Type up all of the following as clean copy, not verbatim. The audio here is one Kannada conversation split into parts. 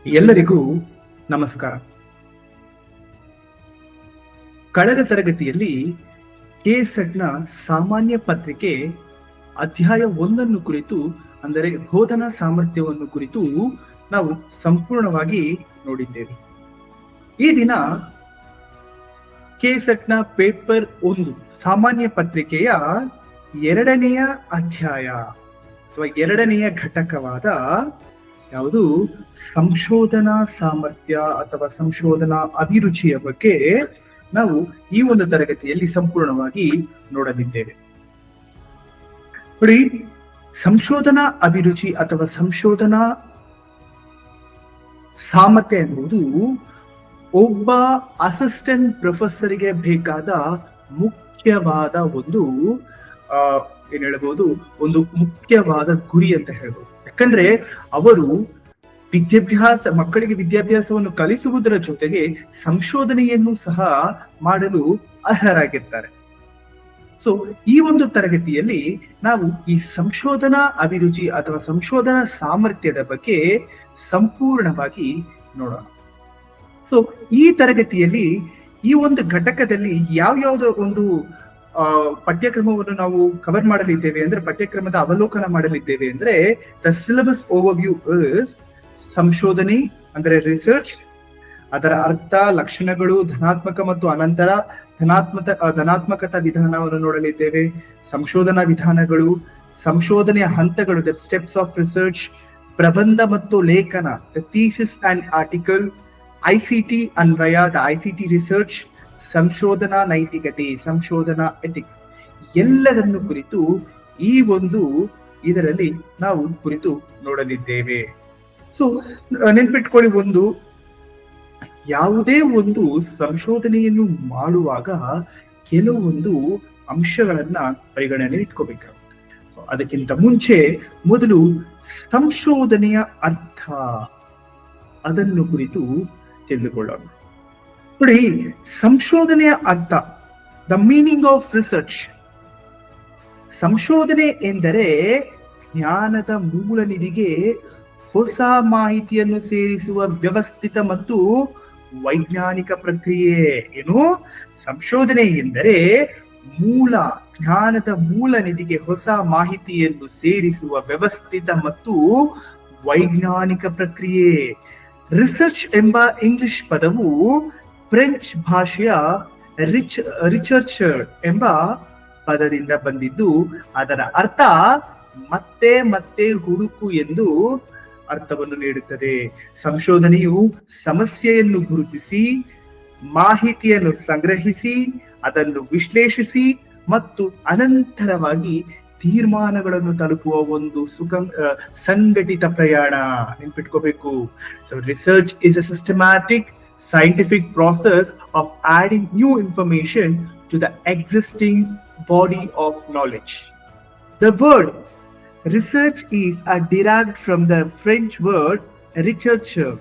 ಎಲ್ಲರಿಗೂ ನಮಸ್ಕಾರ. ಕಳೆದ ತರಗತಿಯಲ್ಲಿ ಕೆಸೆಟ್ನ ಸಾಮಾನ್ಯ ಪತ್ರಿಕೆ ಅಧ್ಯಾಯ 1 ಕುರಿತು, ಅಂದರೆ ಬೋಧನಾ ಸಾಮರ್ಥ್ಯವನ್ನು ಕುರಿತು ನಾವು ಸಂಪೂರ್ಣವಾಗಿ ನೋಡಿದ್ದೇವೆ. ಈ ದಿನ ಕೆಸೆಟ್ನ ಪೇಪರ್ 1 ಸಾಮಾನ್ಯ ಪತ್ರಿಕೆಯ 2ನೆಯ ಅಧ್ಯಾಯ ಅಥವಾ 2ನೆಯ ಘಟಕವಾದ ಯಾವುದು ಸಂಶೋಧನಾ ಸಾಮರ್ಥ್ಯ ಅಥವಾ ಸಂಶೋಧನಾ ಅಭಿರುಚಿಯ ಬಗ್ಗೆ ನಾವು ಈ ಒಂದು ತರಗತಿಯಲ್ಲಿ ಸಂಪೂರ್ಣವಾಗಿ ನೋಡಲಿದ್ದೇವೆ. ನೋಡಿ, ಸಂಶೋಧನಾ ಅಭಿರುಚಿ ಅಥವಾ ಸಂಶೋಧನಾ ಸಾಮರ್ಥ್ಯ ಎನ್ನುವುದು ಒಬ್ಬ ಅಸಿಸ್ಟೆಂಟ್ ಪ್ರೊಫೆಸರ್ಗೆ ಬೇಕಾದ ಮುಖ್ಯವಾದ ಒಂದು ಏನ್ ಹೇಳ್ಬೋದು, ಒಂದು ಮುಖ್ಯವಾದ ಗುರಿ ಅಂತ ಹೇಳ್ಬೋದು. ಯಾಕಂದ್ರೆ ಅವರು ಮಕ್ಕಳಿಗೆ ವಿದ್ಯಾಭ್ಯಾಸವನ್ನು ಕಲಿಸುವುದರ ಜೊತೆಗೆ ಸಂಶೋಧನೆಯನ್ನು ಸಹ ಮಾಡಲು ಅರ್ಹರಾಗಿರ್ತಾರೆ. ಸೊ ಈ ಒಂದು ತರಗತಿಯಲ್ಲಿ ನಾವು ಈ ಸಂಶೋಧನಾ ಅಭಿರುಚಿ ಅಥವಾ ಸಂಶೋಧನಾ ಸಾಮರ್ಥ್ಯದ ಬಗ್ಗೆ ಸಂಪೂರ್ಣವಾಗಿ ನೋಡೋಣ. ಸೊ ಈ ತರಗತಿಯಲ್ಲಿ ಈ ಒಂದು ಘಟಕದಲ್ಲಿ ಯಾವ್ಯಾವುದೋ ಒಂದು ಪಠ್ಯಕ್ರಮವನ್ನು ನಾವು ಕವರ್ ಮಾಡಲಿದ್ದೇವೆ ಅಂದ್ರೆ, ಪಠ್ಯಕ್ರಮದ ಅವಲೋಕನ ಮಾಡಲಿದ್ದೇವೆ ಅಂದ್ರೆ, ದ ಸಿಲೆಬಸ್ ಓವರ್ವ್ಯೂ ಇಸ್ ಸಂಶೋಧನೆ ಅಂದ್ರೆ ರಿಸರ್ಚ್, ಅದರ ಅರ್ಥ, ಲಕ್ಷಣಗಳು, ಧನಾತ್ಮಕ ಮತ್ತು ಅನಂತರ ಧನಾತ್ಮಕತಾ ವಿಧಾನವನ್ನು ನೋಡಲಿದ್ದೇವೆ. ಸಂಶೋಧನಾ ವಿಧಾನಗಳು, ಸಂಶೋಧನೆಯ ಹಂತಗಳು, ದ ಸ್ಟೆಪ್ಸ್ ಆಫ್ ರಿಸರ್ಚ್, ಪ್ರಬಂಧ ಮತ್ತು ಲೇಖನ, the thesis and article, ICT ಅನ್ವಯ, ದ ಐಸಿಟಿ ರಿಸರ್ಚ್, ಸಂಶೋಧನಾ ನೈತಿಕತೆ, ಸಂಶೋಧನಾ ಎಥಿಕ್ಸ್, ಎಲ್ಲದನ್ನು ಕುರಿತು ಈ ಒಂದು ಇದರಲ್ಲಿ ನಾವು ಕುರಿತು ನೋಡಲಿದ್ದೇವೆ. ಸೊ ನೆನ್ಪಿಟ್ಕೊಳ್ಳಿ, ಯಾವುದೇ ಒಂದು ಸಂಶೋಧನೆಯನ್ನು ಮಾಡುವಾಗ ಕೆಲವೊಂದು ಅಂಶಗಳನ್ನ ಪರಿಗಣನೆ ಇಟ್ಕೋಬೇಕಾಗುತ್ತೆ. ಸೊ ಅದಕ್ಕಿಂತ ಮುಂಚೆ ಮೊದಲು ಸಂಶೋಧನೆಯ ಅರ್ಥ ಅದನ್ನು ಕುರಿತು ತಿಳಿದುಕೊಳ್ಳೋಣ. ನೋಡಿ, ಸಂಶೋಧನೆಯ ಅರ್ಥ, ದ ಮೀನಿಂಗ್ ಆಫ್ ರಿಸರ್ಚ್. ಸಂಶೋಧನೆ ಎಂದರೆ ಜ್ಞಾನದ ಮೂಲ ನಿಧಿಗೆ ಹೊಸ ಮಾಹಿತಿಯನ್ನು ಸೇರಿಸುವ ವ್ಯವಸ್ಥಿತ ಮತ್ತು ವೈಜ್ಞಾನಿಕ ಪ್ರಕ್ರಿಯೆ. ಏನು? ಸಂಶೋಧನೆ ಎಂದರೆ ಜ್ಞಾನದ ಮೂಲ ನಿಧಿಗೆ ಹೊಸ ಮಾಹಿತಿಯನ್ನು ಸೇರಿಸುವ ವ್ಯವಸ್ಥಿತ ಮತ್ತು ವೈಜ್ಞಾನಿಕ ಪ್ರಕ್ರಿಯೆ. ರಿಸರ್ಚ್ ಎಂಬ ಇಂಗ್ಲಿಷ್ ಪದವು ಫ್ರೆಂಚ್ ಭಾಷೆಯ ರಿಸರ್ಚರ್ ಎಂಬ ಪದದಿಂದ ಬಂದಿದ್ದು, ಅದರ ಅರ್ಥ ಮತ್ತೆ ಮತ್ತೆ ಹುಡುಕು ಎಂದು ಅರ್ಥವನ್ನು ನೀಡುತ್ತದೆ. ಸಂಶೋಧನೆಯು ಸಮಸ್ಯೆಯನ್ನು ಗುರುತಿಸಿ, ಮಾಹಿತಿಯನ್ನು ಸಂಗ್ರಹಿಸಿ, ಅದನ್ನು ವಿಶ್ಲೇಷಿಸಿ ಮತ್ತು ಅನಂತರವಾಗಿ ತೀರ್ಮಾನಗಳನ್ನು ತಲುಪುವ ಒಂದು ಸಂಘಟಿತ ಪ್ರಯಾಣ. ನೆನ್ಪಿಟ್ಕೋಬೇಕು. So research is a systematic scientific process of adding new information to the existing body of knowledge. The word research is derived from the French word rechercher,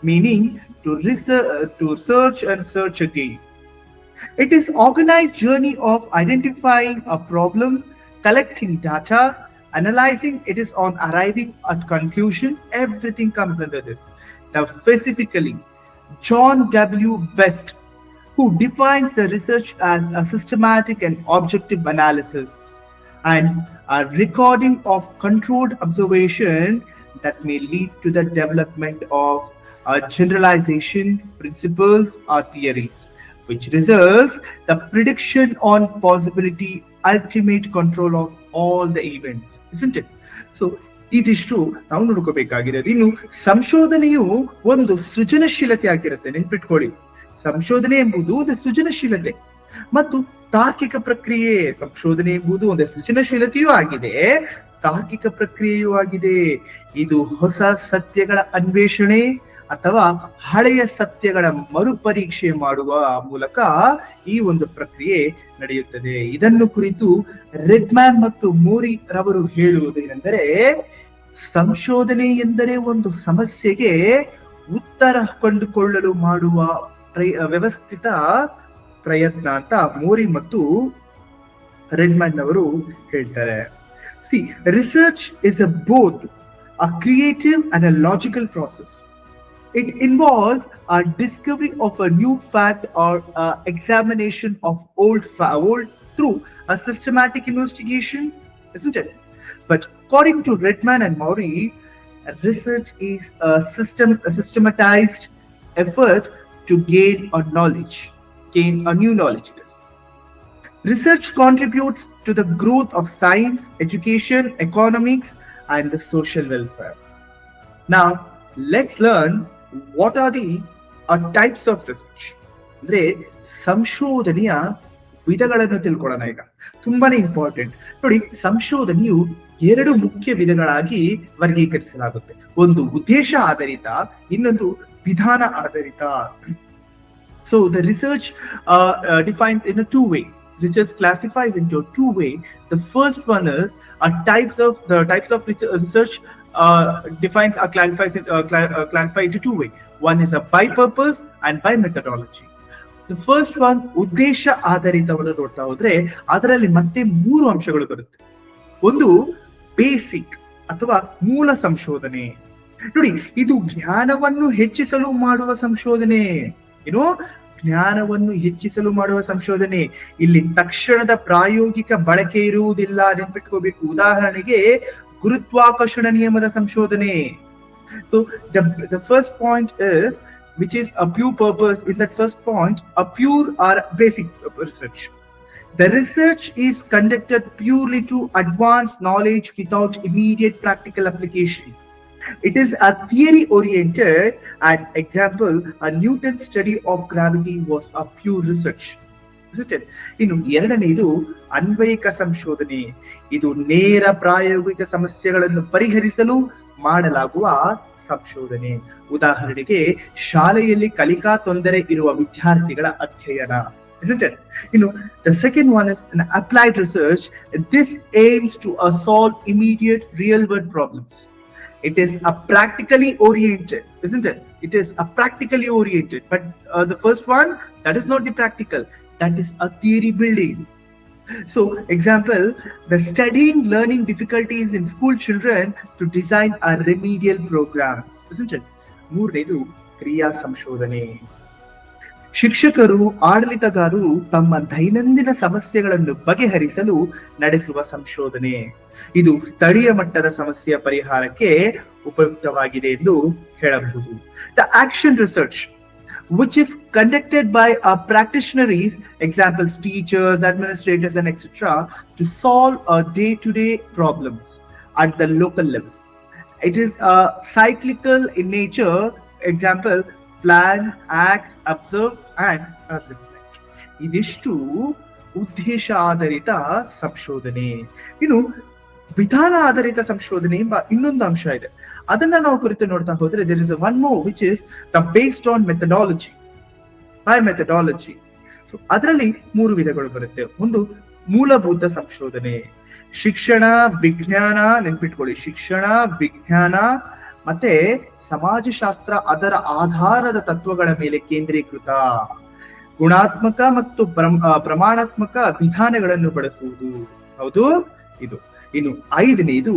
meaning to search and search again. It is organized journey of identifying a problem, collecting data, analyzing it is on arriving at conclusion. Everything comes under this. Now specifically, John W. Best, who defines the research as a systematic and objective analysis and a recording of controlled observation that may lead to the development of generalization, principles or theories, which results the prediction on possibility, ultimate control of all the events, isn't it? So ಇದಿಷ್ಟು ನಾವು ನೋಡ್ಕೋಬೇಕಾಗಿರೋದು. ಇನ್ನು ಸಂಶೋಧನೆಯು ಒಂದು ಸೃಜನಶೀಲತೆ ಆಗಿರುತ್ತೆ. ನೆನ್ಪಿಟ್ಕೊಳ್ಳಿ, ಸಂಶೋಧನೆ ಎಂಬುದು ಒಂದು ಸೃಜನಶೀಲತೆ ಮತ್ತು ತಾರ್ಕಿಕ ಪ್ರಕ್ರಿಯೆ. ಸಂಶೋಧನೆ ಎಂಬುದು ಒಂದು ಸೃಜನಶೀಲತೆಯೂ ಆಗಿದೆ, ತಾರ್ಕಿಕ ಪ್ರಕ್ರಿಯೆಯೂ ಆಗಿದೆ. ಇದು ಹೊಸ ಸತ್ಯಗಳ ಅನ್ವೇಷಣೆ ಅಥವಾ ಹಳೆಯ ಸತ್ಯಗಳ ಮರುಪರೀಕ್ಷೆ ಮಾಡುವ ಮೂಲಕ ಈ ಒಂದು ಪ್ರಕ್ರಿಯೆ ನಡೆಯುತ್ತದೆ. ಇದನ್ನು ಕುರಿತು ರೆಡ್ಮ್ಯಾನ್ ಮತ್ತು ಮೋರಿ ರವರು ಹೇಳುವುದೇನೆಂದರೆ, ಸಂಶೋಧನೆ ಎಂದರೆ ಒಂದು ಸಮಸ್ಯೆಗೆ ಉತ್ತರ ಕಂಡುಕೊಳ್ಳಲು ಮಾಡುವ ವ್ಯವಸ್ಥಿತ ಪ್ರಯತ್ನ ಅಂತ ಮೋರಿ ಮತ್ತು ರೆಡ್ಮ್ಯಾನ್ ಅವರು ಹೇಳ್ತಾರೆ. Research is both a creative and a logical process. It involves a discovery of a new fact or examination of old through a systematic investigation, isn't it? But according to Redman and Maury, research is a systematized effort to gain a new knowledge. It is. Research contributes to the growth of science, education, economics, and the social welfare. Now, let's learn what are the types of research. ಅಂದ್ರೆ ಸಂಶೋಧನೆಯ ವಿಧಗಳನ್ನು ತಿಳ್ಕೊಳ್ಳೋಣ ಈಗ. ತುಂಬಾನೇ ಇಂಪಾರ್ಟೆಂಟ್ ನೋಡಿ. ಸಂಶೋಧನೆಯು ಎರಡು ಮುಖ್ಯ ವಿಧಗಳಾಗಿ ವರ್ಗೀಕರಿಸಲಾಗುತ್ತೆ. ಒಂದು ಉದ್ದೇಶ ಆಧಾರಿತ, ಇನ್ನೊಂದು ವಿಧಾನ ಆಧಾರಿತ. So the research defines in a two way. Research classifies into a two way. The first one is the types of research clarified into two way. One is a by purpose and by methodology. The first one ಉದ್ದೇಶ ಆಧಾರಿತವನ್ನು ನೋಡ್ತಾ ಹೋದ್ರೆ ಅದರಲ್ಲಿ ಮತ್ತೆ ಮೂರು ಅಂಶಗಳು ಬರುತ್ತೆ. ಒಂದು ಬೇಸಿಕ್ ಅಥವಾ ಮೂಲ ಸಂಶೋಧನೆ. ನೋಡಿ, ಇದು ಜ್ಞಾನವನ್ನು ಹೆಚ್ಚಿಸಲು ಮಾಡುವ ಸಂಶೋಧನೆ. ಜ್ಞಾನವನ್ನು ಹೆಚ್ಚಿಸಲು ಮಾಡುವ ಸಂಶೋಧನೆ. ಇಲ್ಲಿ ತಕ್ಷಣದ ಪ್ರಾಯೋಗಿಕ ಬಳಕೆ ಇರುವುದಿಲ್ಲ, ನೆನ್ಪಿಟ್ಕೋಬೇಕು. ಉದಾಹರಣೆಗೆ ಗುರುತ್ವಾಕರ್ಷಣ ನಿಯಮದ ಸಂಶೋಧನೆ. So the first point is, which is a pure purpose. In that first point, a pure or basic research. The research is conducted purely to advance knowledge without immediate practical application. It is a theory oriented, and example, a Newton study of gravity was a pure research. ಇನ್ನು ಎರಡನೆಯದು ಅನ್ವಯಿಕ ಸಂಶೋಧನೆ. ಇದು ನೇರ ಪ್ರಾಯೋಗಿಕ ಸಮಸ್ಯೆಗಳನ್ನು ಪರಿಹರಿಸಲು ಮಾಡಲಾಗುವ ಸಂಶೋಧನೆ. ಉದಾಹರಣೆಗೆ ಶಾಲೆಯಲ್ಲಿ ಕಲಿಕಾ ತೊಂದರೆ ಇರುವ ವಿದ್ಯಾರ್ಥಿಗಳ ಅಧ್ಯಯನ. ಇನ್ನು the second one is an applied research. This aims to solve immediate real world problems. It is a practically oriented, isn't it? It is a practically oriented. But the first one, that is not the practical. That is a theory building. So, example, the studying learning difficulties in school children to design a remedial programs, isn't it? ಮೂರನೇದು ಕ್ರಿಯಾ ಸಂಶೋಧನೆ. ಶಿಕ್ಷಕರು, ಆಡಳಿತಗಾರರು ತಮ್ಮ ದೈನಂದಿನ ಸಮಸ್ಯೆಗಳನ್ನು ಬಗೆಹರಿಸಲು ನಡೆಸುವ ಸಂಶೋಧನೆ. ಇದು ಸ್ಥಳೀಯ ಮಟ್ಟದ ಸಮಸ್ಯೆಯ ಪರಿಹಾರಕ್ಕೆ ಉಪಯುಕ್ತವಾಗಿದೆ ಎಂದು ಹೇಳಬಹುದು. The action research, which is conducted by practitioners, examples teachers, administrators, and etc., to solve day-to-day problems at the local level. It is cyclical in nature, example, plan, act, observe, and reflect. ಇದಿಷ್ಟು ಉದ್ದೇಶ ಆಧಾರಿತ ಸಂಶೋಧನೆ. ಇನ್ನು ವಿಧಾನ ಆಧಾರಿತ ಸಂಶೋಧನೆ ಎಂಬ ಇನ್ನೊಂದು ಅಂಶ ಇದೆ. ಅದನ್ನ ನಾವು ಕುರಿತು ನೋಡ್ತಾ ಹೋದ್ರೆ there is one more which is the based on methodology, by methodology. So ಅದರಲ್ಲಿ ಮೂರು ವಿಧಗಳು ಬರುತ್ತೆ. ಒಂದು ಮೂಲಭೂತ ಸಂಶೋಧನೆ. ಶಿಕ್ಷಣ, ವಿಜ್ಞಾನ, ನೆನ್ಪಿಟ್ಕೊಳ್ಳಿ, ಶಿಕ್ಷಣ, ವಿಜ್ಞಾನ ಮತ್ತೆ ಸಮಾಜಶಾಸ್ತ್ರ ಅದರ ಆಧಾರದ ತತ್ವಗಳ ಮೇಲೆ ಕೇಂದ್ರೀಕೃತ. ಗುಣಾತ್ಮಕ ಮತ್ತು ಪ್ರಮಾಣಾತ್ಮಕ ವಿಧಾನಗಳನ್ನು ಬಳಸುವುದು. ಹೌದು, ಇದು. ಇನ್ನು ಐದನೇದು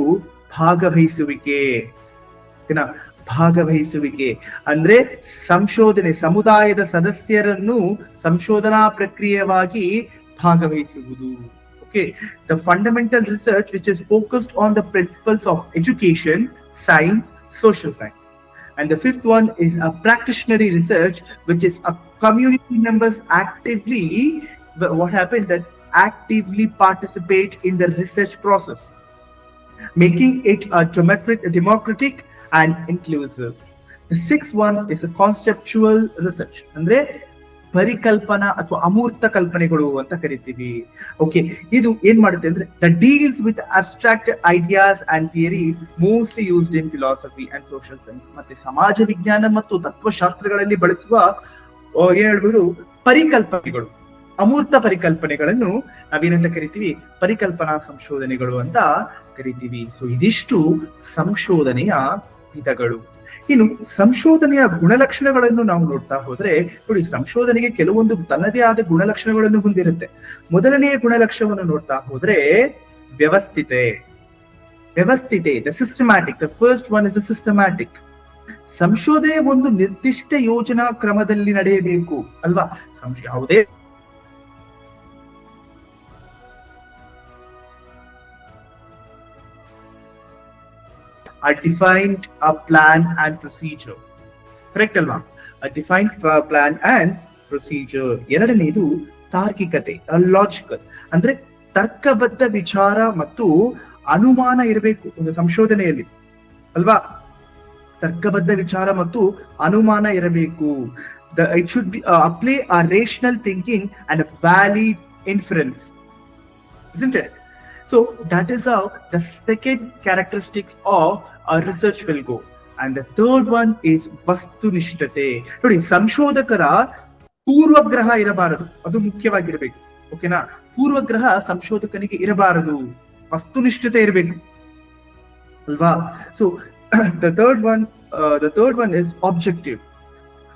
ಭಾಗವಹಿಸುವಿಕೆ. ಭಾಗವಹಿಸುವಿಕೆ ಅಂದ್ರೆ ಸಂಶೋಧನೆ ಸಮುದಾಯದ ಸದಸ್ಯರನ್ನು ಸಂಶೋಧನಾ ಪ್ರಕ್ರಿಯೆಯಾಗಿ ಭಾಗವಹಿಸುವುದು. Okay, the fundamental research which is focused on the principles of education, science, social science. And the fifth one is a practitionary research, which is a community members actively actively participate in the research process, making it a democratic and inclusive. The sixth one is a conceptual research. ಅಂದ್ರೆ ಪರಿಕಲ್ಪನಾ ಅಥವಾ ಅಮೂರ್ತ ಕಲ್ಪನೆಗಳು ಅಂತ ಕರಿತೀವಿ. ಓಕೆ, ಇದು ಏನ್ ಮಾಡುತ್ತೆ ಅಂದ್ರೆ that deals with abstract ideas and theories mostly used in philosophy and social science. ಮತ್ತೆ ಸಮಾಜ ವಿಜ್ಞಾನ ಮತ್ತು ತತ್ವಶಾಸ್ತ್ರಗಳಲ್ಲಿ ಬಳಸುವ ಏನ್ ಹೇಳ್ಬೋದು ಪರಿಕಲ್ಪನೆಗಳು, ಅಮೂರ್ತ ಪರಿಕಲ್ಪನೆಗಳನ್ನು ನಾವೇನಂತ ಕರಿತೀವಿ, ಪರಿಕಲ್ಪನಾ ಸಂಶೋಧನೆಗಳು ಅಂತ ಕರಿತೀವಿ. ಸೊ ಇದಿಷ್ಟು ಸಂಶೋಧನೆಯ ವಿಧಗಳು. ಇನ್ನು ಸಂಶೋಧನೆಯ ಗುಣಲಕ್ಷಣಗಳನ್ನು ನಾವು ನೋಡ್ತಾ ಹೋದ್ರೆ ನೋಡಿ, ಸಂಶೋಧನೆಗೆ ಕೆಲವೊಂದು ತನ್ನದೇ ಆದ ಗುಣಲಕ್ಷಣಗಳನ್ನು ಹೊಂದಿರುತ್ತೆ. ಮೊದಲನೆಯ ಗುಣಲಕ್ಷಣವನ್ನು ನೋಡ್ತಾ ಹೋದ್ರೆ ವ್ಯವಸ್ಥಿತೆ. The systematic. The first one is the systematic. ಸಂಶೋಧನೆ ಒಂದು ನಿರ್ದಿಷ್ಟ ಯೋಜನಾ ಕ್ರಮದಲ್ಲಿ ನಡೆಯಬೇಕು ಅಲ್ವಾ. ಯಾವುದೇ a defined a plan and procedure. Correct ಅಲ್ವಾ? a defined plan and procedure. ಎರಡನೇದು ತಾರ್ಕಿಕತೆ, ಲಾಜಿಕಲ್, ಅಂದ್ರೆ ತರ್ಕಬದ್ಧ ವಿಚಾರ ಮತ್ತು ಅನುಮಾನ ಇರಬೇಕು ಒಂದು ಸಂಶೋಧನೆಯಲ್ಲಿ ಅಲ್ವಾ. ತರ್ಕಬದ್ಧ ವಿಚಾರ ಮತ್ತು ಅನುಮಾನ ಇರಬೇಕು. It should be apply a rational thinking and a valid inference, isn't it? So that is how the second characteristics of a research will go. And the third one is ವಸ್ತುನಿಷ್ಠತೆ. ನೋಡಿ, ಸಂಶೋಧಕರ ಪೂರ್ವಗ್ರಹ ಇರಬಾರದು, ಅದು ಮುಖ್ಯವಾಗಿರಬೇಕು. ಓಕೆನಾ? ಪೂರ್ವಗ್ರಹ ಸಂಶೋಧಕನಿಗೆ ಇರಬಾರದು, ವಸ್ತುನಿಷ್ಠತೆ ಇರಬೇಕು ಅಲ್ವಾ. So the third one is objective,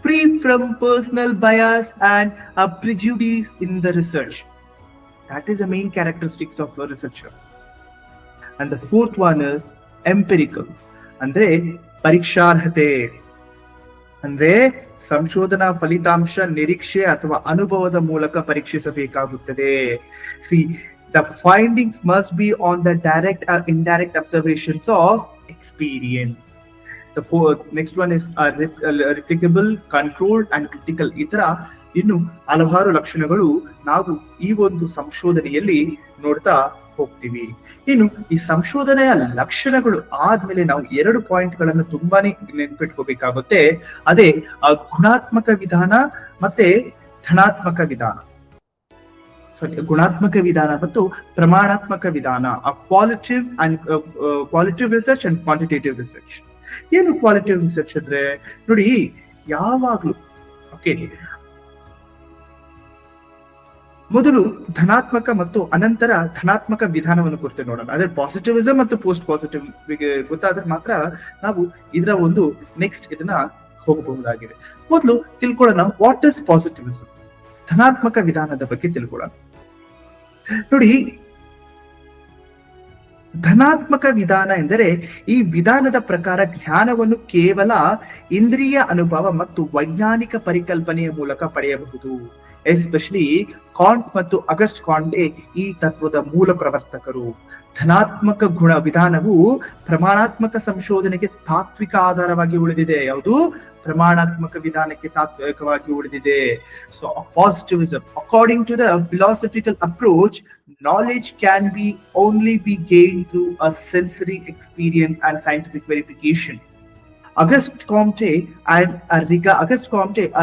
free from personal bias and a prejudice in the research. That is the main characteristics of a researcher. And the fourth one is empirical, ಅಂದ್ರೆ ಪರೀಕ್ಷಾರ್ಹತೆ, ಅಂದ್ರೆ ಸಂಶೋಧನಾ ಫಲಿತಾಂಶ ನಿರೀಕ್ಷೆ ಅಥವಾ ಅನುಭವದ ಮೂಲಕ ಪರೀಕ್ಷಿಸಬೇಕಾಗುತ್ತದೆ. See, the findings must be on the direct or indirect observations of experience. The next one is replicable, controlled and critical. ಈ ತರ ಇನ್ನು ಹಲವಾರು ಲಕ್ಷಣಗಳು ನಾವು ಈ ಒಂದು ಸಂಶೋಧನೆಯಲ್ಲಿ ನೋಡ್ತಾ ಹೋಗ್ತೀವಿ. ಇನ್ನು ಈ ಸಂಶೋಧನೆಯ ಲಕ್ಷಣಗಳು ಆದ್ಮೇಲೆ ನಾವು 2 ಪಾಯಿಂಟ್ಗಳನ್ನು ತುಂಬಾನೇ ನೆನ್ಪಿಟ್ಕೋಬೇಕಾಗುತ್ತೆ. ಅದೇ ಗುಣಾತ್ಮಕ ವಿಧಾನ ಮತ್ತೆ ಧನಾತ್ಮಕ ವಿಧಾನ. ಗುಣಾತ್ಮಕ ವಿಧಾನ ಮತ್ತು ಪ್ರಮಾಣಾತ್ಮಕ ವಿಧಾನ. Qualitative research and quantitative research. ಏನು ಕ್ವಾಲಿಟಿವ್ ರಿಸರ್ಚ್ ಅಂದ್ರೆ, ನೋಡಿ, ಯಾವಾಗ್ಲೂ ಓಕೆ, ಮೊದಲು ಧನಾತ್ಮಕ ಮತ್ತು ಅನಂತರ ಧನಾತ್ಮಕ ವಿಧಾನವನ್ನು ಕುರಿತು ನೋಡೋಣ. ಅದೇ ಪಾಸಿಟಿವಿಸಮ್ ಮತ್ತು ಪೋಸ್ಟ್ ಪಾಸಿಟಿವ್ ಗೊತ್ತಾದ್ರೆ ಮಾತ್ರ ನಾವು ಇದರ ಒಂದು ನೆಕ್ಸ್ಟ್ ಇದನ್ನ ಹೋಗಬಹುದಾಗಿದೆ. ಮೊದಲು ತಿಳ್ಕೊಳ್ಳೋಣ ವಾಟ್ ಇಸ್ ಪಾಸಿಟಿವಿಸಮ್, ಧನಾತ್ಮಕ ವಿಧಾನದ ಬಗ್ಗೆ ತಿಳ್ಕೊಳ್ಳೋಣ. ನೋಡಿ, ಧನಾತ್ಮಕ ವಿಧಾನ ಎಂದರೆ ಈ ವಿಧಾನದ ಪ್ರಕಾರ ಜ್ಞಾನವನ್ನು ಕೇವಲ ಇಂದ್ರಿಯ ಅನುಭವ ಮತ್ತು ವೈಜ್ಞಾನಿಕ ಪರಿಕಲ್ಪನೆಯ ಮೂಲಕ ಪಡೆಯಬಹುದು. ಎಸ್ಪೆಷಲಿ ಕಾಂಟ್ ಮತ್ತು ಅಗಸ್ಟ್ ಕಾಂಟೆ ಈ ತತ್ವದ ಮೂಲ ಪ್ರವರ್ತಕರು. ಧನಾತ್ಮಕ ಗುಣ ವಿಧಾನವು ಪ್ರಮಾಣಾತ್ಮಕ ಸಂಶೋಧನೆಗೆ ತಾತ್ವಿಕ ಆಧಾರವಾಗಿ ಉಳಿದಿದೆ. ಯಾವುದು? ಪ್ರಮಾಣಾತ್ಮಕ ವಿಧಾನಕ್ಕೆ ತಾತ್ವಿಕವಾಗಿ ಉಳಿದಿದೆ. So positivism, according to the philosophical approach, knowledge can only be gained through a sensory experience and scientific verification. Auguste Comte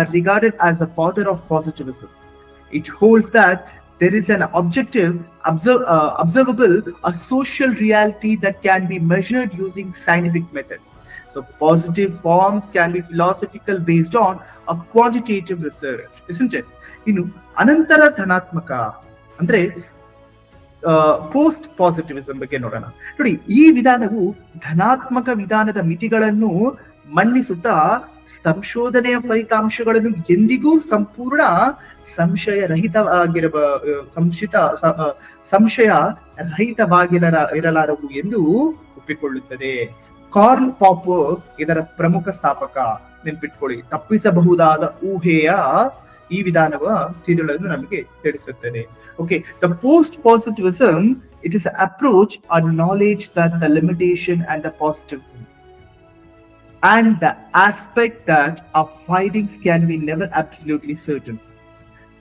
are regarded as the father of positivism. It holds that there is an objective, observable, a social reality that can be measured using scientific methods. So positive forms can be philosophical based on a quantitative research, isn't it? ಇನ್ನು ಅನಂತರ ಧನಾತ್ಮಕ ಅಂದ್ರೆ ಪೋಸ್ಟ್ ಪಾಸಿಟಿವಿಸಂ ಬಗ್ಗೆ ನೋಡೋಣ. ನೋಡಿ, ಈ ವಿಧಾನವು ಧನಾತ್ಮಕ ವಿಧಾನದ ಮಿತಿಗಳನ್ನು ಮನ್ನಿಸುತ್ತಾ ಸಂಶೋಧನೆಯ ಫಲಿತಾಂಶಗಳನ್ನು ಎಂದಿಗೂ ಸಂಪೂರ್ಣ ಸಂಶಯ ರಹಿತವಾಗಿರಲಾರವು ಎಂದು ಒಪ್ಪಿಕೊಳ್ಳುತ್ತದೆ. ಕಾರ್ಲ್ ಪಾಪರ್ ಇದರ ಪ್ರಮುಖ ಸ್ಥಾಪಕ. ನೆನ್ಪಿಟ್ಕೊಳ್ಳಿ, ತಪ್ಪಿಸಬಹುದಾದ ಊಹೆಯ ಈ ವಿಧಾನವ ತಿರುಳನ್ನು ನಮಗೆ ತಿಳಿಸುತ್ತದೆ. Okay, the post positivism, it is approach on knowledge that the limitation and the positivism and the aspect that our findings can be never absolutely certain.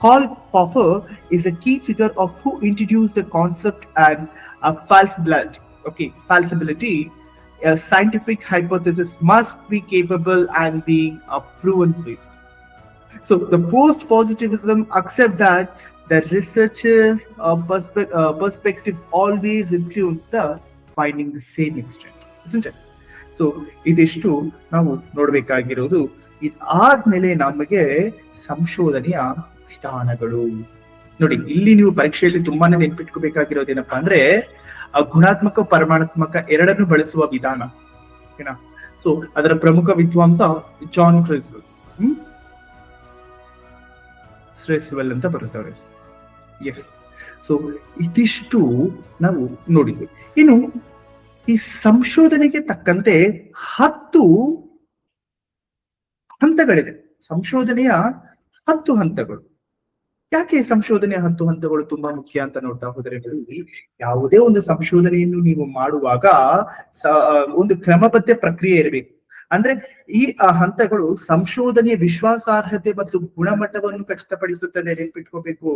Karl Popper is a key figure of who introduced the concept and falsibility. A scientific hypothesis must be capable and being a proven false. So the post-positivism accept that the researcher's perspective always influence the finding the same extent, isn't it? So ಇದಿಷ್ಟು ನಾವು ನೋಡ್ಬೇಕಾಗಿರೋದು. ಇದಾದ್ಮೇಲೆ ನಮಗೆ ಸಂಶೋಧನೆಯ ವಿಧಾನಗಳು. ನೋಡಿ, ಇಲ್ಲಿ ನೀವು ಪರೀಕ್ಷೆಯಲ್ಲಿ ತುಂಬಾನೇ ನೆನ್ಪಿಟ್ಕೋಬೇಕಾಗಿರೋದೇನಪ್ಪಾ ಅಂದ್ರೆ ಗುಣಾತ್ಮಕ ಪರಮಾಣಾತ್ಮಕ ಎರಡನ್ನು ಬಳಸುವ ವಿಧಾನ. ಓಕೆನಾ? ಸೊ ಅದರ ಪ್ರಮುಖ ವಿದ್ವಾಂಸ ಜಾನ್ ಕ್ರಿಸ್ವೆಲ್ ಅಂತ ಬರುತ್ತವ್ರೆ. ಎಸ್, ಸೊ ಇದಿಷ್ಟು ನಾವು ನೋಡಿದ್ವಿ. ಇನ್ನು ಈ ಸಂಶೋಧನೆಗೆ ತಕ್ಕಂತೆ 10 ಹಂತಗಳಿದೆ. ಸಂಶೋಧನೆಯ 10 ಹಂತಗಳು. ಯಾಕೆ ಸಂಶೋಧನೆಯ 10 ಹಂತಗಳು ತುಂಬಾ ಮುಖ್ಯ ಅಂತ ನೋಡ್ತಾ ಹೋದರೆ, ಯಾವುದೇ ಒಂದು ಸಂಶೋಧನೆಯನ್ನು ನೀವು ಮಾಡುವಾಗ ಒಂದು ಕ್ರಮಬದ್ಧ ಪ್ರಕ್ರಿಯೆ ಇರಬೇಕು. ಅಂದ್ರೆ ಈ ಹಂತಗಳು ಸಂಶೋಧನೆಯ ವಿಶ್ವಾಸಾರ್ಹತೆ ಮತ್ತು ಗುಣಮಟ್ಟವನ್ನು ಖಚಿತಪಡಿಸುತ್ತದೆ, ನೆನ್ಪಿಟ್ಕೋಬೇಕು.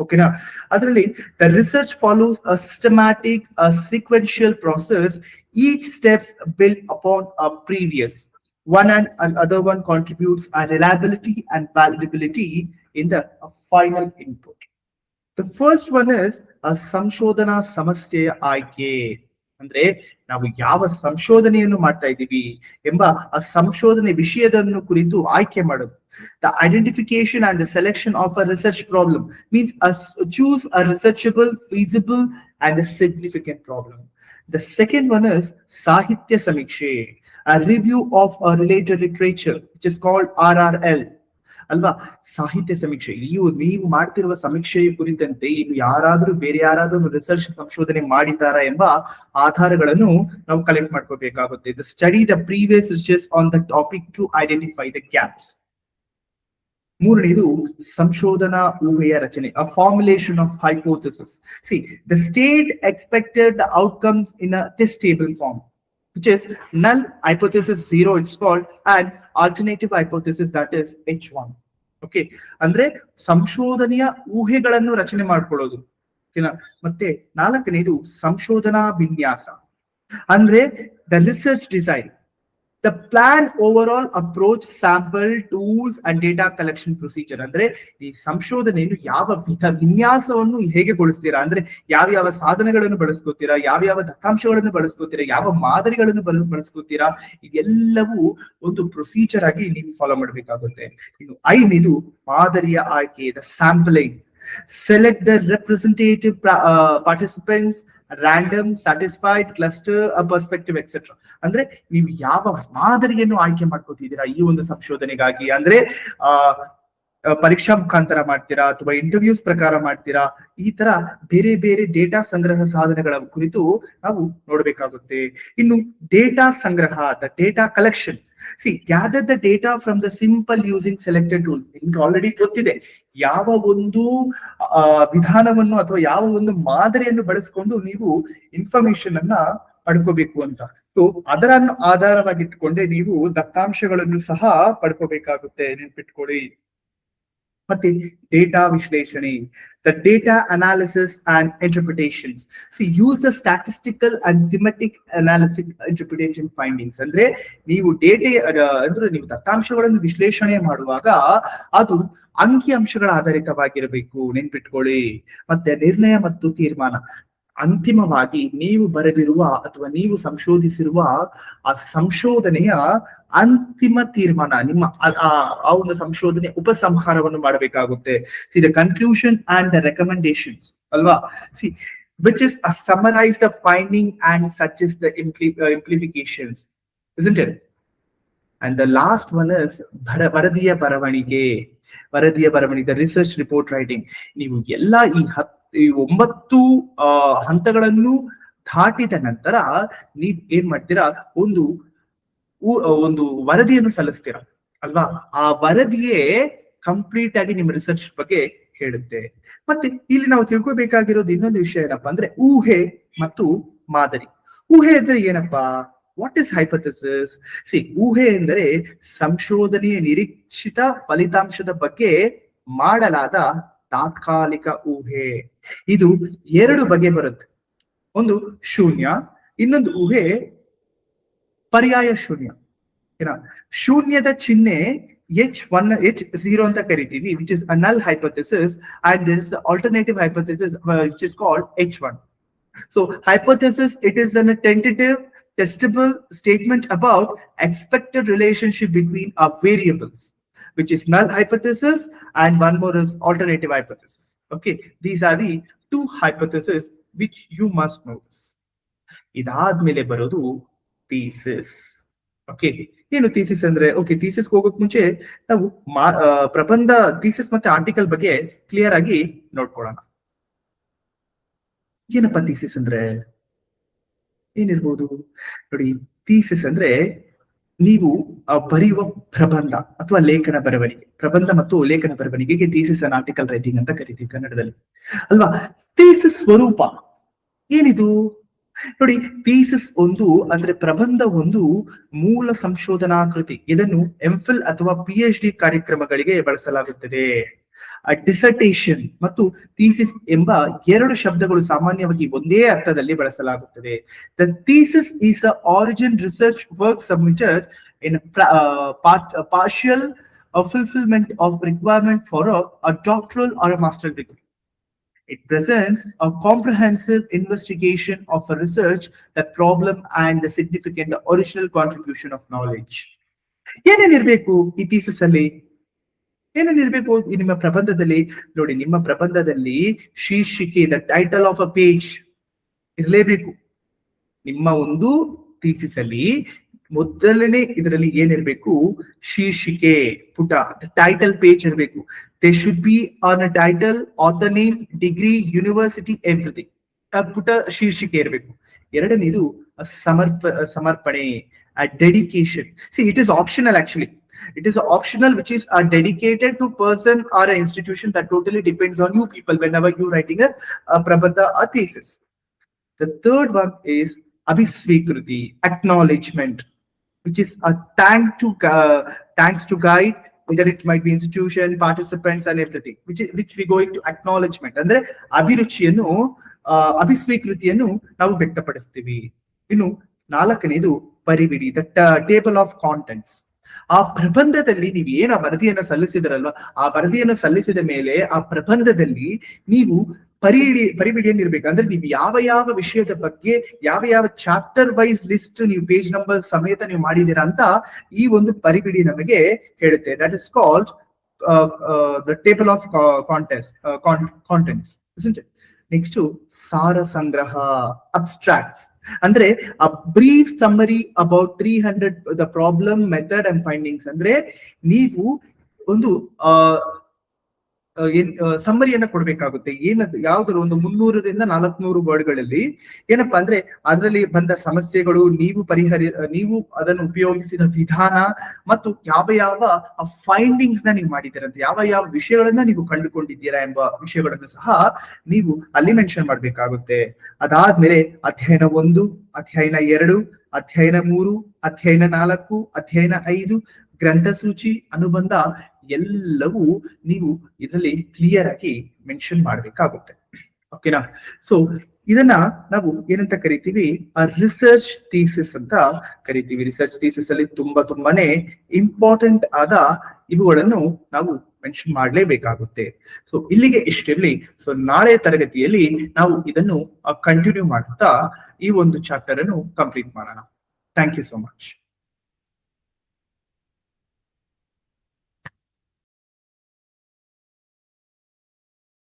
ಓಕೆನಾ? ಅದರಲ್ಲಿ the research follows a systematic sequential process, each steps build upon a previous one, and other one contributes a reliability and validability in the final input. The first one is a ಸಂಶೋಧನಾ ಸಮಸ್ಯೆಯ ಆಯ್ಕೆ. ಅಂದ್ರೆ ನಾವು ಯಾವ ಸಂಶೋಧನೆಯನ್ನು ಮಾಡ್ತಾ ಇದ್ದೀವಿ ಎಂಬ ಆ ಸಂಶೋಧನೆ ವಿಷಯದನ್ನು ಕುರಿತು ಆಯ್ಕೆ ಮಾಡೋದು. The identification and the selection of a research problem means choose a researchable, feasible and a significant problem. The second one is ಸಾಹಿತ್ಯ ಸಮೀಕ್ಷೆ, a review of a related literature, which is called RRL. ಅಲ್ವಾ? ಸಾಹಿತ್ಯ ಸಮೀಕ್ಷೆ, ನೀವು ಮಾಡ್ತಿರುವ ಸಮೀಕ್ಷೆಯ ಕುರಿತಂತೆ ಇನ್ನು ಬೇರೆ ಯಾರಾದ್ರೂ ರಿಸರ್ಚ್ ಸಂಶೋಧನೆ ಮಾಡಿದ್ದಾರಾ ಎಂಬ ಆಧಾರಗಳನ್ನು ನಾವು ಕಲೆಕ್ಟ್ ಮಾಡ್ಕೋಬೇಕಾಗುತ್ತೆ. The study the previous research on the topic to identify the gaps. ಮೂರನೇದು ಸಂಶೋಧನಾ ಊಹೆಯ ರಚನೆ, a formulation of hypothesis. See, the state expected the outcomes in a testable form, which is null hypothesis 0 it's called, and alternative hypothesis, that is H1. Okay, ಅಂದ್ರೆ ಸಂಶೋಧನೆಯ ಊಹೆಗಳನ್ನು ರಚನೆ ಮಾಡ್ಕೊಳ್ಳೋದು. ಓಕೆನಾ? ಮತ್ತೆ ನಾಲ್ಕನೇದು ಸಂಶೋಧನಾ ವಿನ್ಯಾಸ, ಅಂದ್ರೆ the research design, the plan overall approach, sample, tools and data collection procedure. ಅಂದ್ರೆ ಈ ಸಂಶೋಧನೆಯನ್ನು ಯಾವ ವಿನ್ಯಾಸವನ್ನು ಹೇಗೆ ಗೊಳಿಸ್ತೀರಾ, ಅಂದ್ರೆ ಯಾವ ಸಾಧನಗಳನ್ನು ಬಳಸ್ಕೋತೀರಾ, ಯಾವ ದತ್ತಾಂಶಗಳನ್ನು ಬಳಸ್ಕೋತೀರಾ, ಯಾವ ಮಾದರಿಗಳನ್ನು ಬಳಸ್ಕೋತೀರಾ, ಇದೆಲ್ಲವೂ ಒಂದು ಪ್ರೊಸೀಜರ್ ಆಗಿ ನೀವು ಫಾಲೋ ಮಾಡಬೇಕಾಗುತ್ತೆ. ಇನ್ನು ಐದನೇದು ಮಾದರಿಯ ಆಯ್ಕೆ, the sampling. Select the representative participants, random, satisfied, cluster, a perspective, etc. ಅಂದ್ರೆ ನೀವು ಯಾವ ಮಾದರಿಯನ್ನು ಆಯ್ಕೆ ಮಾಡ್ಕೋತಿದ್ದೀರಾ ಈ ಒಂದು ಸಂಶೋಧನೆಗಾಗಿ, ಅಂದ್ರೆ ಪರೀಕ್ಷಾ ಮುಖಾಂತರ ಮಾಡ್ತೀರಾ ಅಥವಾ ಇಂಟರ್ವ್ಯೂಸ್ ಪ್ರಕಾರ ಮಾಡ್ತೀರಾ, ಈ ತರ ಬೇರೆ ಬೇರೆ ಡೇಟಾ ಸಂಗ್ರಹ ಸಾಧನಗಳ ಕುರಿತು ನಾವು ನೋಡ್ಬೇಕಾಗುತ್ತೆ. ಇನ್ನು ಡೇಟಾ ಸಂಗ್ರಹ, the data collection. See, gather the data from the simple using selected tools. ನಿಮ್ಗೆ ಆಲ್ರೆಡಿ ಗೊತ್ತಿದೆ ಯಾವ ಒಂದು ವಿಧಾನವನ್ನು ಅಥವಾ ಯಾವ ಒಂದು ಮಾದರಿಯನ್ನು ಬಳಸಿಕೊಂಡು ನೀವು ಇನ್ಫಾರ್ಮೇಶನ್ ಅನ್ನ ಪಡ್ಕೋಬೇಕು ಅಂತ. ಸೊ ಅದರನ್ನು ಆಧಾರವಾಗಿಟ್ಕೊಂಡೆ ನೀವು ದತ್ತಾಂಶಗಳನ್ನು ಸಹ ಪಡ್ಕೋಬೇಕಾಗುತ್ತೆ, ನೆನ್ಪಿಟ್ಕೊಳ್ಳಿ. ಮತ್ತೆ ಡೇಟಾ ವಿಶ್ಲೇಷಣೆ, the data analysis and interpretations. See, use the statistical and thematic analysis interpretation findings. ಅಂದ್ರೆ ನೀವು ನೀವು ದತ್ತಾಂಶಗಳನ್ನು ವಿಶ್ಲೇಷಣೆ ಮಾಡುವಾಗ ಅದು ಅಂಕಿ ಅಂಶಗಳ ಆಧಾರಿತವಾಗಿರಬೇಕು, ನೆನ್ಪಿಟ್ಕೊಳ್ಳಿ. ಮತ್ತೆ ನಿರ್ಣಯ ಮತ್ತು ತೀರ್ಮಾನ, ಅಂತಿಮವಾಗಿ ನೀವು ಬರೆದಿರುವ ಅಥವಾ ನೀವು ಸಂಶೋಧಿಸಿರುವ ಆ ಸಂಶೋಧನೆಯ ಅಂತಿಮ ತೀರ್ಮಾನ, ನಿಮ್ಮ ಆ ಒಂದು ಸಂಶೋಧನೆ ಉಪಸಂಹಾರವನ್ನು ಮಾಡಬೇಕಾಗುತ್ತೆ. See the conclusion and the recommendations, ಅಲ್ವಾ? See which is summarize the finding and suggest the implications, isn't it? And the last one is ವರದಿಯ ಬರವಣಿಗೆ, the research report writing. ನೀವು ಎಲ್ಲ ಈ 9 ಹಂತಗಳನ್ನು ದಾಟಿದ ನಂತರ ನೀವ್ ಏನ್ ಮಾಡ್ತೀರಾ, ಒಂದು ವರದಿಯನ್ನು ಸಲ್ಲಿಸ್ತೀರಾ, ಅಲ್ವಾ? ಆ ವರದಿಯೇ ಕಂಪ್ಲೀಟ್ ಆಗಿ ನಿಮ್ಮ ರಿಸರ್ಚ್ ಬಗ್ಗೆ ಹೇಳುತ್ತೆ. ಮತ್ತೆ ಇಲ್ಲಿ ನಾವು ತಿಳ್ಕೊಬೇಕಾಗಿರೋದು ಇನ್ನೊಂದು ವಿಷಯ ಏನಪ್ಪಾ ಅಂದ್ರೆ ಊಹೆ ಮತ್ತು ಮಾದರಿ. ಊಹೆ ಅಂದ್ರೆ ಏನಪ್ಪಾ? What is hypothesis? ಊಹೆ ಎಂದರೆ ಸಂಶೋಧನೆಯ ನಿರೀಕ್ಷಿತ ಫಲಿತಾಂಶದ ಬಗ್ಗೆ ಮಾಡಲಾದ ತಾತ್ಕಾಲಿಕ ಊಹೆ. ಇದು 2 ಬಗೆ ಬರುತ್ತೆ. ಒಂದು ಶೂನ್ಯ, ಇನ್ನೊಂದು ಊಹೆ ಪರ್ಯಾಯ ಶೂನ್ಯ. ಶೂನ್ಯದ ಚಿಹ್ನೆ H1, H0 ಅಂತ ಕರಿತೀವಿ, which is a null hypothesis, and there is alternative hypothesis which is called H1. So hypothesis, it is a tentative testable statement about expected relationship between variables, which is null hypothesis, and one more is alternative hypothesis. Okay, these are the 2 hypotheses which you must know this. ಇದಾದ್ಮೇಲೆ ಬರೋದು ಥೀಸಿಸ್. ಓಕೆ, ಏನು ಥೀಸಿಸ್ ಅಂದ್ರೆ? ಓಕೆ, ಥೀಸಿಸ್ ಹೋಗೋಕ್ ಮುಂಚೆ ನಾವು ಪ್ರಬಂಧ, ಥೀಸಿಸ್ ಮತ್ತೆ ಆರ್ಟಿಕಲ್ ಬಗ್ಗೆ ಕ್ಲಿಯರ್ ಆಗಿ ನೋಡ್ಕೊಳ್ಳೋಣ. ಏನಪ್ಪಾ ಥೀಸಿಸ್ ಅಂದ್ರೆ? ಏನಿರ್ಬೋದು ನೋಡಿ. ಥೀಸಿಸ್ ಅಂದ್ರೆ ನೀವು ಬರೆಯುವ ಪ್ರಬಂಧ ಅಥವಾ ಲೇಖನ ಬರವಣಿಗೆ, ಪ್ರಬಂಧ ಮತ್ತು ಲೇಖನ ಬರವಣಿಗೆಗೆ ಥೀಸಿಸ್ ಅಂಡ್ ಆರ್ಟಿಕಲ್ ರೈಟಿಂಗ್ ಅಂತ ಕರಿತೀವಿ ಕನ್ನಡದಲ್ಲಿ ಅಲ್ವಾ. ಥೀಸಿಸ್ ಸ್ವರೂಪ ಏನಿದು ನೋಡಿ. ಥೀಸಿಸ್ ಒಂದು ಅಂದ್ರೆ ಪ್ರಬಂಧ ಒಂದು ಮೂಲ ಸಂಶೋಧನಾ ಕೃತಿ. ಇದನ್ನು ಎಂಫಿಲ್ ಅಥವಾ PhD ಕಾರ್ಯಕ್ರಮಗಳಿಗೆ ಬಳಸಲಾಗುತ್ತದೆ. ಡಿಸರ್ಟೇಷನ್ ಮತ್ತು ಥೀಸಿಸ್ ಎಂಬ ಎರಡು ಶಬ್ದಗಳು ಸಾಮಾನ್ಯವಾಗಿ ಒಂದೇ ಅರ್ಥದಲ್ಲಿ ಬಳಸಲಾಗುತ್ತದೆ. The thesis is a origin research work submitted in partial fulfillment of requirement for a doctoral or a master's degree. It presents a comprehensive investigation of a research, the problem and the significant the original contribution of knowledge. ಏನೇನಿರ್ಬೇಕು ಈ ಥೀಸಿಸ್ ಅಲ್ಲಿ? ಏನೇನಿರ್ಬೇಕು ನಿಮ್ಮ ಪ್ರಬಂಧದಲ್ಲಿ? ನೋಡಿ, ನಿಮ್ಮ ಪ್ರಬಂಧದಲ್ಲಿ ಶೀರ್ಷಿಕೆ, the title of a page ಇರಲೇಬೇಕು. ನಿಮ್ಮ ಒಂದು ಥೀಸಿಸ್ ಅಲ್ಲಿ ಮೊದಲನೇ ಇದರಲ್ಲಿ ಏನಿರ್ಬೇಕು? ಶೀರ್ಷಿಕೆ, ಪುಟ, ಟೈಟಲ್ ಪೇಜ್ ಇರಬೇಕು. They should be on a title, author name, degree, university, everything. ಪುಟ ಶೀರ್ಷಿಕೆ ಇರಬೇಕು. ಎರಡನೇದು ಸಮರ್ಪಣೆ, dedication. C, it is optional actually. It is optional, which is dedicated to person or an institution that totally depends on you people whenever you writing a prabandha or thesis. The third one is abhisvikruti, acknowledgement, which is a thanks to guide, whether it might be institution, participants and everything, which we go into acknowledgement. ಅಂದ್ರೆ ಅಭಿರುಚಿಯನ್ನು ಅಭಿಸ್ವೀಕೃತಿಯನ್ನು ನಾವು ವ್ಯಕ್ತಪಡಿಸ್ತೀವಿ. ಇನ್ನು ನಾಲ್ಕನೇದು ಪರಿವಿಡಿ, ದ ಟೇಬಲ್ ಆಫ್ ಕಾಂಟೆಂಟ್ಸ್. ಆ ಪ್ರಬಂಧದಲ್ಲಿ ನೀವು ಏನ ವರದಿಯನ್ನ ಸಲ್ಲಿಸಿದ್ರಲ್ವಾ, ಆ ವರದಿಯನ್ನು ಸಲ್ಲಿಸಿದ ಮೇಲೆ ಆ ಪ್ರಬಂಧದಲ್ಲಿ ನೀವು ಪರಿವಿಡಿಯನ್ನು ಇರ್ಬೇಕು. ಅಂದ್ರೆ ನೀವು ಯಾವ ವಿಷಯದ ಬಗ್ಗೆ ಯಾವ ಚಾಪ್ಟರ್ ವೈಸ್ ಲಿಸ್ಟ್ ನೀವು ಪೇಜ್ ನಂಬರ್ ಸಮೇತ ನೀವು ಮಾಡಿದೀರಾ ಅಂತ ಈ ಒಂದು ಪರಿವಿಡಿ ನಮಗೆ ಹೇಳುತ್ತೆ. That is called the table of contents. Next ಸಾರ ಸಂಗ್ರಹ, ಅಬ್ಸ್ಟ್ರಾಕ್ಟ್ಸ್. ಅಂದ್ರೆ a brief summary about 300 the problem, method and findings. ಅಂದ್ರೆ ನೀವು ಒಂದು ಸಮ್ಮರಿಯನ್ನ ಕೊಡ್ಬೇಕಾಗುತ್ತೆ. ಯಾವ್ದಾದ್ರು ಒಂದು 300ರಿಂದ 400 ವರ್ಡ್ಗಳಲ್ಲಿ ಏನಪ್ಪಾ ಅಂದ್ರೆ ಅದರಲ್ಲಿ ಬಂದ ಸಮಸ್ಯೆಗಳು, ನೀವು ಅದನ್ನು ಉಪಯೋಗಿಸಿದ ವಿಧಾನ ಮತ್ತು ಯಾವ ಫೈಂಡಿಂಗ್ಸ್ ನ ನೀವು ಮಾಡಿದ್ದೀರಂತ, ಯಾವ ವಿಷಯಗಳನ್ನ ನೀವು ಕಂಡುಕೊಂಡಿದ್ದೀರಾ ಎಂಬ ವಿಷಯಗಳನ್ನು ಸಹ ನೀವು ಅಲ್ಲಿ ಮೆನ್ಷನ್ ಮಾಡ್ಬೇಕಾಗುತ್ತೆ. ಅದಾದ್ಮೇಲೆ ಅಧ್ಯಯನ 1, ಅಧ್ಯಯನ 2, ಅಧ್ಯಯನ 3, ಅಧ್ಯಯನ 4, ಅಧ್ಯಯನ 5, ಗ್ರಂಥಸೂಚಿ, ಅನುಬಂಧ ಎಲ್ಲವೂ ನೀವು ಇದರಲ್ಲಿ ಕ್ಲಿಯರ್ ಆಗಿ ಮೆನ್ಷನ್ ಮಾಡ್ಬೇಕಾಗುತ್ತೆ. ಓಕೆನಾ? ಸೊ ಇದನ್ನ ನಾವು ಏನಂತ ಕರಿತೀವಿ? ರಿಸರ್ಚ್ ಥೀಸಿಸ್ ಅಂತ ಕರಿತೀವಿ. ರಿಸರ್ಚ್ ಥೀಸಿಸ್ ಅಲ್ಲಿ ತುಂಬಾನೇ ಇಂಪಾರ್ಟೆಂಟ್ ಆದ ಇವುಗಳನ್ನು ನಾವು ಮೆನ್ಷನ್ ಮಾಡಲೇಬೇಕಾಗುತ್ತೆ. ಸೊ ಇಲ್ಲಿಗೆ ಇಷ್ಟಿರ್ಲಿ. ಸೊ ನಾಳೆ ತರಗತಿಯಲ್ಲಿ ನಾವು ಇದನ್ನು ಕಂಟಿನ್ಯೂ ಮಾಡುತ್ತಾ ಈ ಒಂದು ಚಾಪ್ಟರ್ ಅನ್ನು ಕಂಪ್ಲೀಟ್ ಮಾಡೋಣ. Thank you so much.